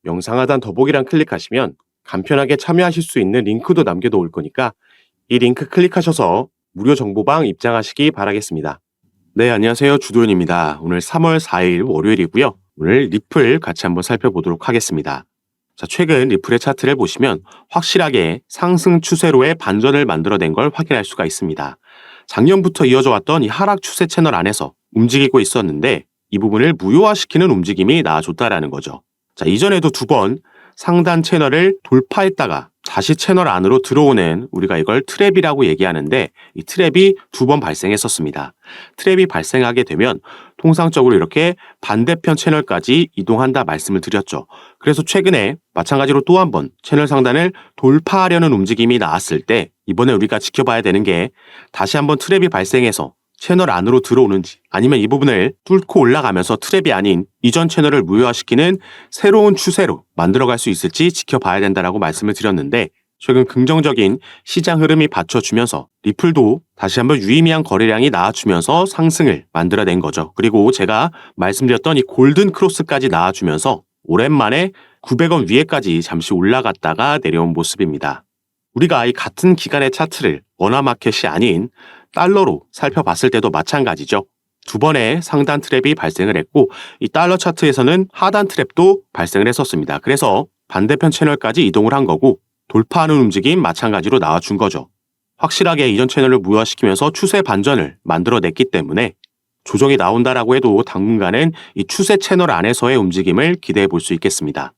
영상 하단 더보기란 클릭하시면 간편하게 참여하실 수 있는 링크도 남겨놓을 거니까 이 링크 클릭하셔서 무료 정보방 입장하시기 바라겠습니다. 네, 안녕하세요. 주도현입니다. 오늘 3월 4일 월요일이고요. 오늘 리플 같이 한번 살펴보도록 하겠습니다. 자, 최근 리플의 차트를 보시면 확실하게 상승 추세로의 반전을 만들어낸 걸 확인할 수가 있습니다. 작년부터 이어져 왔던 이 하락 추세 채널 안에서 움직이고 있었는데 이 부분을 무효화시키는 움직임이 나와줬다라는 거죠. 자, 이전에도 두 번 상단 채널을 돌파했다가 다시 채널 안으로 들어오는, 우리가 이걸 트랩이라고 얘기하는데, 이 트랩이 두 번 발생했었습니다. 트랩이 발생하게 되면 통상적으로 이렇게 반대편 채널까지 이동한다 말씀을 드렸죠. 그래서 최근에 마찬가지로 또 한 번 채널 상단을 돌파하려는 움직임이 나왔을 때 이번에 우리가 지켜봐야 되는 게, 다시 한번 트랩이 발생해서 채널 안으로 들어오는지, 아니면 이 부분을 뚫고 올라가면서 트랩이 아닌 이전 채널을 무효화시키는 새로운 추세로 만들어갈 수 있을지 지켜봐야 된다라고 말씀을 드렸는데, 최근 긍정적인 시장 흐름이 받쳐주면서 리플도 다시 한번 유의미한 거래량이 나와주면서 상승을 만들어낸 거죠. 그리고 제가 말씀드렸던 이 골든 크로스까지 나와주면서 오랜만에 900원 위에까지 잠시 올라갔다가 내려온 모습입니다. 우리가 이 같은 기간의 차트를 원화마켓이 아닌 달러로 살펴봤을 때도 마찬가지죠. 두 번의 상단 트랩이 발생을 했고, 이 달러 차트에서는 하단 트랩도 발생을 했었습니다. 그래서 반대편 채널까지 이동을 한 거고, 돌파하는 움직임 마찬가지로 나와준 거죠. 확실하게 이전 채널을 무효화시키면서 추세 반전을 만들어냈기 때문에 조정이 나온다라고 해도 당분간은 이 추세 채널 안에서의 움직임을 기대해 볼 수 있겠습니다.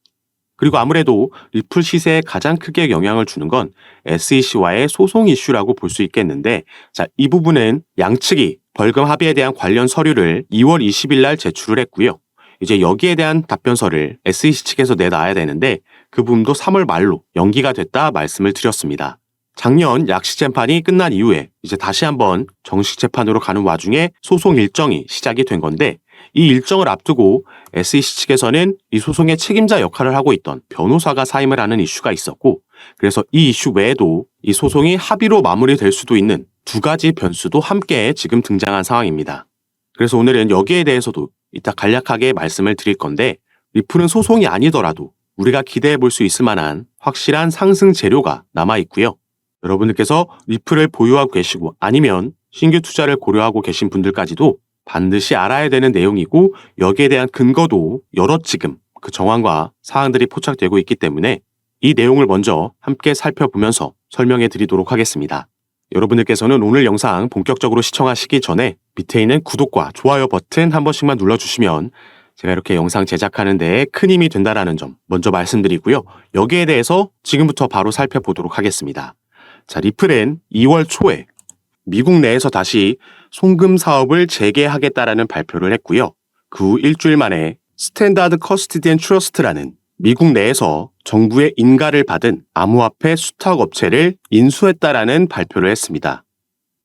그리고 아무래도 리플 시세에 가장 크게 영향을 주는 건 SEC와의 소송 이슈라고 볼 수 있겠는데, 자, 이 부분은 양측이 벌금 합의에 대한 관련 서류를 2월 20일 날 제출을 했고요. 이제 여기에 대한 답변서를 SEC 측에서 내놔야 되는데 그 부분도 3월 말로 연기가 됐다 말씀을 드렸습니다. 작년 약식 재판이 끝난 이후에 이제 다시 한번 정식 재판으로 가는 와중에 소송 일정이 시작이 된 건데, 이 일정을 앞두고 SEC 측에서는 이 소송의 책임자 역할을 하고 있던 변호사가 사임을 하는 이슈가 있었고, 그래서 이 이슈 외에도 이 소송이 합의로 마무리될 수도 있는 두 가지 변수도 함께 지금 등장한 상황입니다. 그래서 오늘은 여기에 대해서도 이따 간략하게 말씀을 드릴 건데, 리플은 소송이 아니더라도 우리가 기대해 볼 수 있을 만한 확실한 상승 재료가 남아 있고요. 여러분들께서 리플을 보유하고 계시고 아니면 신규 투자를 고려하고 계신 분들까지도 반드시 알아야 되는 내용이고, 여기에 대한 근거도 여러 지금 그 정황과 사항들이 포착되고 있기 때문에 이 내용을 먼저 함께 살펴보면서 설명해 드리도록 하겠습니다. 여러분들께서는 오늘 영상 본격적으로 시청하시기 전에 밑에 있는 구독과 좋아요 버튼 한 번씩만 눌러주시면 제가 이렇게 영상 제작하는 데 큰 힘이 된다는 점 먼저 말씀드리고요. 여기에 대해서 지금부터 바로 살펴보도록 하겠습니다. 자, 리플은 2월 초에 미국 내에서 다시 송금 사업을 재개하겠다라는 발표를 했고요. 그 후 일주일 만에 스탠다드 커스티디언 트러스트라는 미국 내에서 정부의 인가를 받은 암호화폐 수탁 업체를 인수했다라는 발표를 했습니다.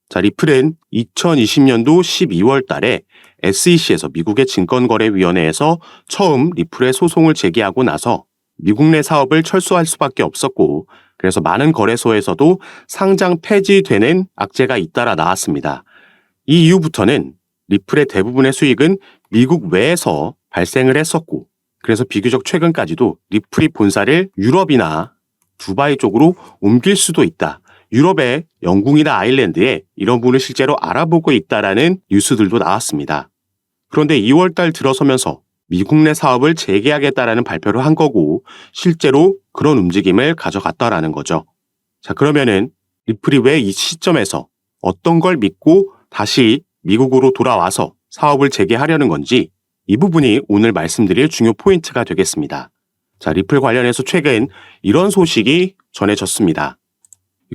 자, 리플은 2020년도 12월 달에 SEC에서 미국의 증권거래위원회에서 처음 리플의 소송을 제기하고 나서 미국 내 사업을 철수할 수밖에 없었고, 그래서 많은 거래소에서도 상장 폐지되는 악재가 잇따라 나왔습니다. 이 이후부터는 리플의 대부분의 수익은 미국 외에서 발생을 했었고, 그래서 비교적 최근까지도 리플이 본사를 유럽이나 두바이 쪽으로 옮길 수도 있다, 유럽의 영국이나 아일랜드에 이런 부분을 실제로 알아보고 있다라는 뉴스들도 나왔습니다. 그런데 2월 달 들어서면서 미국 내 사업을 재개하겠다라는 발표를 한 거고, 실제로 그런 움직임을 가져갔다라는 거죠. 자, 그러면은 리플이 왜 이 시점에서 어떤 걸 믿고 다시 미국으로 돌아와서 사업을 재개하려는 건지, 이 부분이 오늘 말씀드릴 중요 포인트가 되겠습니다. 자, 리플 관련해서 최근 이런 소식이 전해졌습니다.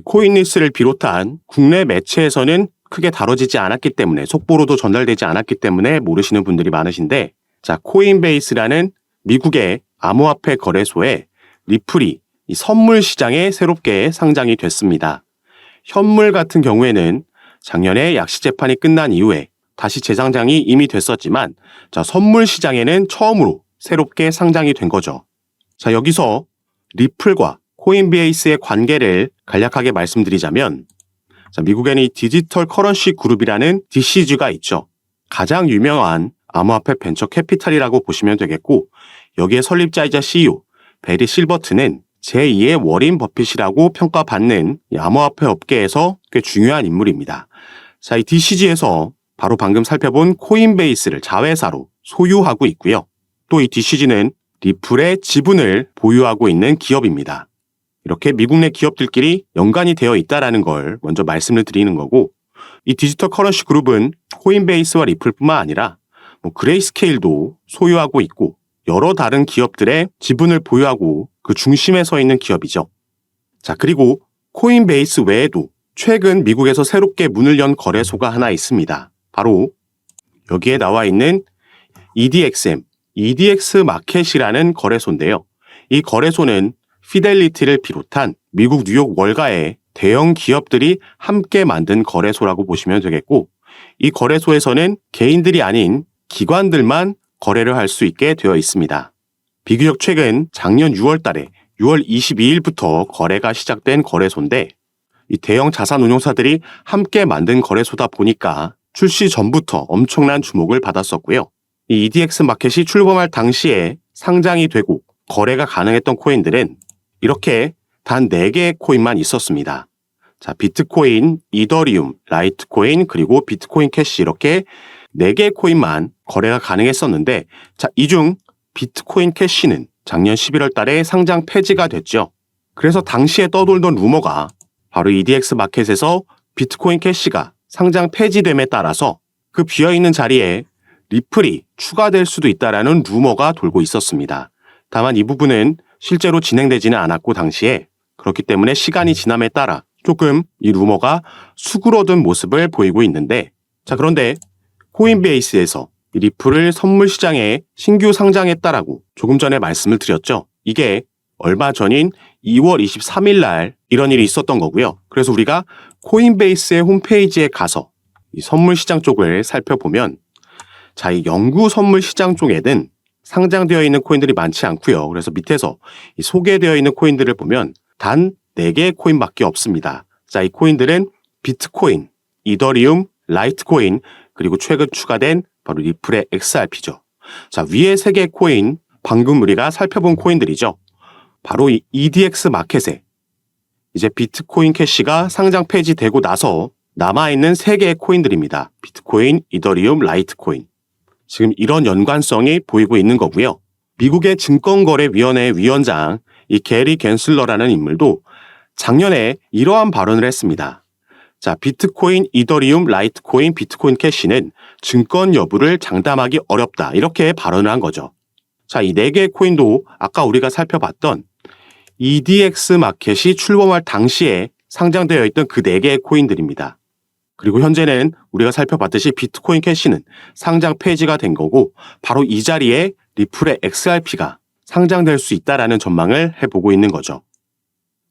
코인리스를 비롯한 국내 매체에서는 크게 다뤄지지 않았기 때문에, 속보로도 전달되지 않았기 때문에 모르시는 분들이 많으신데, 자, 코인베이스라는 미국의 암호화폐 거래소에 리플이 이 선물 시장에 새롭게 상장이 됐습니다. 현물 같은 경우에는 작년에 약식 재판이 끝난 이후에 다시 재상장이 이미 됐었지만, 자, 선물 시장에는 처음으로 새롭게 상장이 된 거죠. 자, 여기서 리플과 코인베이스의 관계를 간략하게 말씀드리자면, 자, 미국에는 이 디지털 커런시 그룹이라는 DCG가 있죠. 가장 유명한 암호화폐 벤처 캐피탈이라고 보시면 되겠고, 여기에 설립자이자 CEO, 베리 실버트는 제2의 워린 버핏이라고 평가받는 이 암호화폐 업계에서 꽤 중요한 인물입니다. 자, 이 DCG에서 바로 방금 살펴본 코인베이스를 자회사로 소유하고 있고요. 또 이 DCG는 리플의 지분을 보유하고 있는 기업입니다. 이렇게 미국 내 기업들끼리 연관이 되어 있다는 걸 먼저 말씀을 드리는 거고, 이 디지털 커런시 그룹은 코인베이스와 리플뿐만 아니라 그레이스케일도 소유하고 있고 여러 다른 기업들의 지분을 보유하고 그 중심에 서 있는 기업이죠. 자, 그리고 코인베이스 외에도 최근 미국에서 새롭게 문을 연 거래소가 하나 있습니다. 바로 여기에 나와 있는 EDXM, EDX 마켓이라는 거래소인데요. 이 거래소는 피델리티를 비롯한 미국 뉴욕 월가의 대형 기업들이 함께 만든 거래소라고 보시면 되겠고, 이 거래소에서는 개인들이 아닌 기관들만 거래를 할 수 있게 되어 있습니다. 비교적 최근 작년 6월 달에 6월 22일부터 거래가 시작된 거래소인데, 이 대형 자산운용사들이 함께 만든 거래소다 보니까 출시 전부터 엄청난 주목을 받았었고요. 이 EDX 마켓이 출범할 당시에 상장이 되고 거래가 가능했던 코인들은 이렇게 단 4개의 코인만 있었습니다. 자, 비트코인, 이더리움, 라이트코인, 그리고 비트코인 캐시 이렇게 4개의 코인만 거래가 가능했었는데, 자, 이 중 비트코인 캐시는 작년 11월 달에 상장 폐지가 됐죠. 그래서 당시에 떠돌던 루머가 바로 EDX 마켓에서 비트코인 캐시가 상장 폐지됨에 따라서 그 비어있는 자리에 리플이 추가될 수도 있다라는 루머가 돌고 있었습니다. 다만 이 부분은 실제로 진행되지는 않았고 당시에, 그렇기 때문에 시간이 지남에 따라 조금 이 루머가 수그러든 모습을 보이고 있는데, 자, 그런데 코인베이스에서 이 리플을 선물 시장에 신규 상장했다라고 조금 전에 말씀을 드렸죠. 이게 얼마 전인 2월 23일 날 이런 일이 있었던 거고요. 그래서 우리가 코인베이스의 홈페이지에 가서 이 선물 시장 쪽을 살펴보면, 자, 이 영구 선물 시장 쪽에는 상장되어 있는 코인들이 많지 않고요. 그래서 밑에서 이 소개되어 있는 코인들을 보면 단 4개의 코인밖에 없습니다. 자, 이 코인들은 비트코인, 이더리움, 라이트코인, 그리고 최근 추가된 바로 리플의 XRP죠. 자, 위에 3개의 코인, 방금 우리가 살펴본 코인들이죠. 바로 이 EDX 마켓에 이제 비트코인 캐시가 상장 폐지되고 나서 남아있는 3개의 코인들입니다. 비트코인, 이더리움, 라이트코인. 지금 이런 연관성이 보이고 있는 거고요. 미국의 증권거래위원회 위원장 이 게리 갠슬러라는 인물도 작년에 이러한 발언을 했습니다. 자, 비트코인, 이더리움, 라이트코인, 비트코인 캐시는 증권 여부를 장담하기 어렵다. 이렇게 발언을 한 거죠. 자, 이 4개의 코인도 아까 우리가 살펴봤던 EDX 마켓이 출범할 당시에 상장되어 있던 그 4개의 코인들입니다. 그리고 현재는 우리가 살펴봤듯이 비트코인 캐시는 상장 폐지가 된 거고, 바로 이 자리에 리플의 XRP가 상장될 수 있다라는 전망을 해보고 있는 거죠.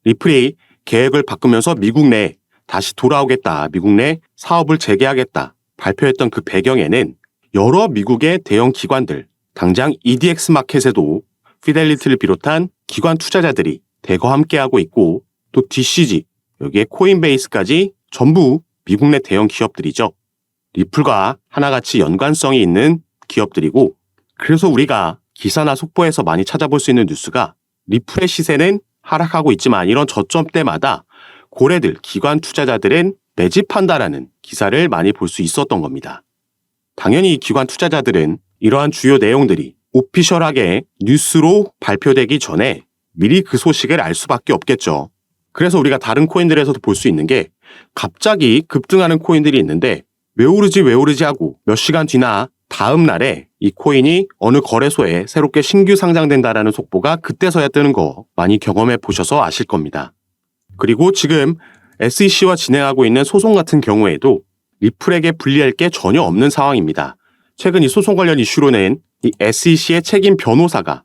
리플이 계획을 바꾸면서 미국 내에 다시 돌아오겠다, 미국 내 사업을 재개하겠다 발표했던 그 배경에는 여러 미국의 대형 기관들, 당장 EDX 마켓에도 피델리티를 비롯한 기관 투자자들이 대거 함께하고 있고, 또 DCG, 여기에 코인베이스까지 전부 미국 내 대형 기업들이죠. 리플과 하나같이 연관성이 있는 기업들이고, 그래서 우리가 기사나 속보에서 많이 찾아볼 수 있는 뉴스가 리플의 시세는 하락하고 있지만 이런 저점 때마다 고래들, 기관 투자자들은 매집한다라는 기사를 많이 볼 수 있었던 겁니다. 당연히 이 기관 투자자들은 이러한 주요 내용들이 오피셜하게 뉴스로 발표되기 전에 미리 그 소식을 알 수밖에 없겠죠. 그래서 우리가 다른 코인들에서도 볼 수 있는 게 갑자기 급등하는 코인들이 있는데 왜 오르지 하고 몇 시간 뒤나 다음 날에 이 코인이 어느 거래소에 새롭게 신규 상장된다라는 속보가 그때서야 뜨는 거 많이 경험해 보셔서 아실 겁니다. 그리고 지금 SEC와 진행하고 있는 소송 같은 경우에도 리플에게 불리할 게 전혀 없는 상황입니다. 최근 이 소송 관련 이슈로는 이 SEC의 책임 변호사가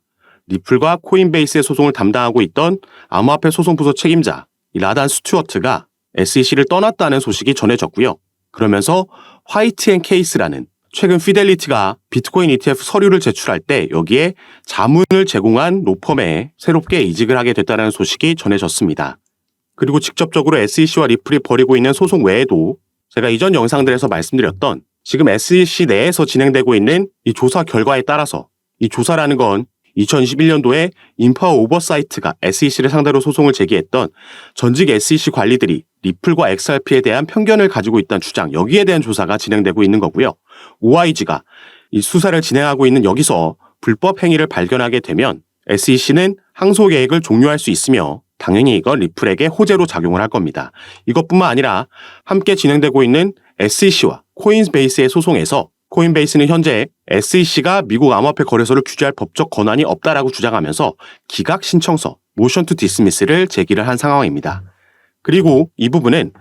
리플과 코인베이스의 소송을 담당하고 있던 암호화폐 소송부서 책임자 이 라단 스튜어트가 SEC를 떠났다는 소식이 전해졌고요. 그러면서 화이트 앤 케이스라는 최근 피델리티가 비트코인 ETF 서류를 제출할 때 여기에 자문을 제공한 로펌에 새롭게 이직을 하게 됐다는 소식이 전해졌습니다. 그리고 직접적으로 SEC와 리플이 벌이고 있는 소송 외에도 제가 이전 영상들에서 말씀드렸던 지금 SEC 내에서 진행되고 있는 이 조사 결과에 따라서 이 조사라는 건 2021년도에 인파워 오버사이트가 SEC를 상대로 소송을 제기했던 전직 SEC 관리들이 리플과 XRP에 대한 편견을 가지고 있다는 주장, 여기에 대한 조사가 진행되고 있는 거고요. OIG가 이 수사를 진행하고 있는 여기서 불법 행위를 발견하게 되면 SEC는 항소 계획을 종료할 수 있으며 당연히 이건 리플에게 호재로 작용을 할 겁니다. 이것뿐만 아니라 함께 진행되고 있는 SEC와 코인베이스의 소송에서 코인베이스는 현재 SEC가 미국 암호화폐 거래소를 규제할 법적 권한이 없다라고 주장하면서 기각 신청서 모션 투 디스미스를 제기를 한 상황입니다. 그리고 이 부분은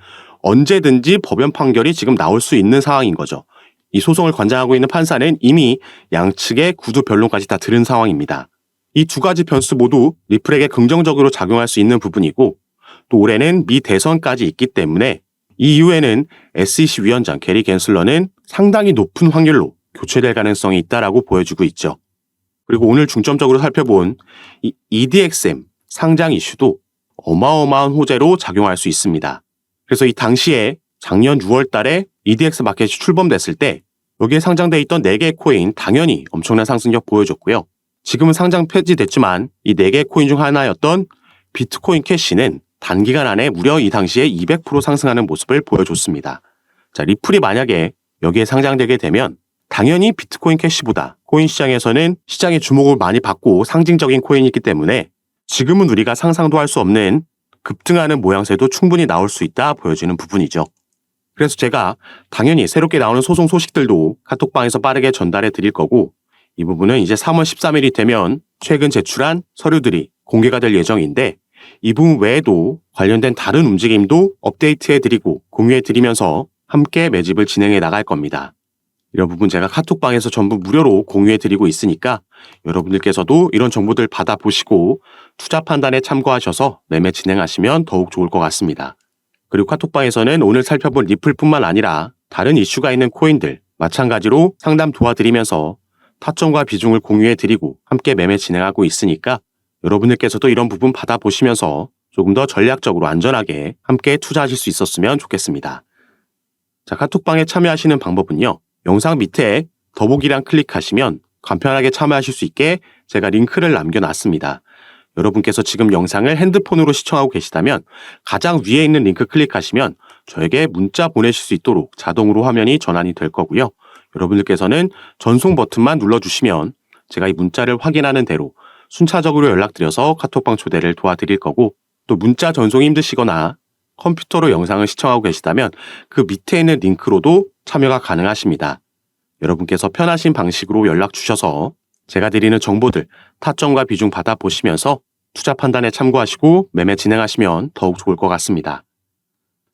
언제든지 법원 판결이 지금 나올 수 있는 상황인 거죠. 이 소송을 관장하고 있는 판사는 이미 양측의 구두 변론까지 다 들은 상황입니다. 이 두 가지 변수 모두 리플에게 긍정적으로 작용할 수 있는 부분이고 또 올해는 미 대선까지 있기 때문에 이 이후에는 SEC 위원장 게리 갠슬러는 상당히 높은 확률로 교체될 가능성이 있다라고 보여주고 있죠. 그리고 오늘 중점적으로 살펴본 이 EDXM 상장 이슈도 어마어마한 호재로 작용할 수 있습니다. 그래서 이 당시에 작년 6월 달에 EDX 마켓이 출범됐을 때 여기에 상장돼 있던 4개의 코인 당연히 엄청난 상승력 보여줬고요. 지금은 상장 폐지됐지만 이 4개의 코인 중 하나였던 비트코인 캐시는 단기간 안에 무려 이 당시에 200% 상승하는 모습을 보여줬습니다. 자, 리플이 만약에 여기에 상장되게 되면 당연히 비트코인 캐시보다 코인 시장에서는 시장의 주목을 많이 받고 상징적인 코인이기 때문에 지금은 우리가 상상도 할 수 없는 급등하는 모양새도 충분히 나올 수 있다 보여지는 부분이죠. 그래서 제가 당연히 새롭게 나오는 소송 소식들도 카톡방에서 빠르게 전달해 드릴 거고 이 부분은 이제 3월 13일이 되면 최근 제출한 서류들이 공개가 될 예정인데 이 부분 외에도 관련된 다른 움직임도 업데이트해드리고 공유해드리면서 함께 매집을 진행해 나갈 겁니다. 이런 부분 제가 카톡방에서 전부 무료로 공유해드리고 있으니까 여러분들께서도 이런 정보들 받아보시고 투자 판단에 참고하셔서 매매 진행하시면 더욱 좋을 것 같습니다. 그리고 카톡방에서는 오늘 살펴본 리플뿐만 아니라 다른 이슈가 있는 코인들 마찬가지로 상담 도와드리면서 타점과 비중을 공유해드리고 함께 매매 진행하고 있으니까 여러분들께서도 이런 부분 받아보시면서 조금 더 전략적으로 안전하게 함께 투자하실 수 있었으면 좋겠습니다. 자, 카톡방에 참여하시는 방법은요. 영상 밑에 더보기란 클릭하시면 간편하게 참여하실 수 있게 제가 링크를 남겨놨습니다. 여러분께서 지금 영상을 핸드폰으로 시청하고 계시다면 가장 위에 있는 링크 클릭하시면 저에게 문자 보내실 수 있도록 자동으로 화면이 전환이 될 거고요. 여러분들께서는 전송 버튼만 눌러주시면 제가 이 문자를 확인하는 대로 순차적으로 연락드려서 카톡방 초대를 도와드릴 거고 또 문자 전송이 힘드시거나 컴퓨터로 영상을 시청하고 계시다면 그 밑에 있는 링크로도 참여가 가능하십니다. 여러분께서 편하신 방식으로 연락 주셔서 제가 드리는 정보들 타점과 비중 받아보시면서 투자 판단에 참고하시고 매매 진행하시면 더욱 좋을 것 같습니다.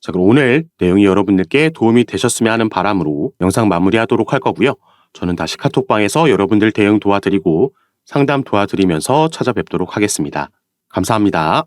자, 그럼 오늘 내용이 여러분들께 도움이 되셨으면 하는 바람으로 영상 마무리하도록 할 거고요. 저는 다시 카톡방에서 여러분들 대응 도와드리고 상담 도와드리면서 찾아뵙도록 하겠습니다. 감사합니다.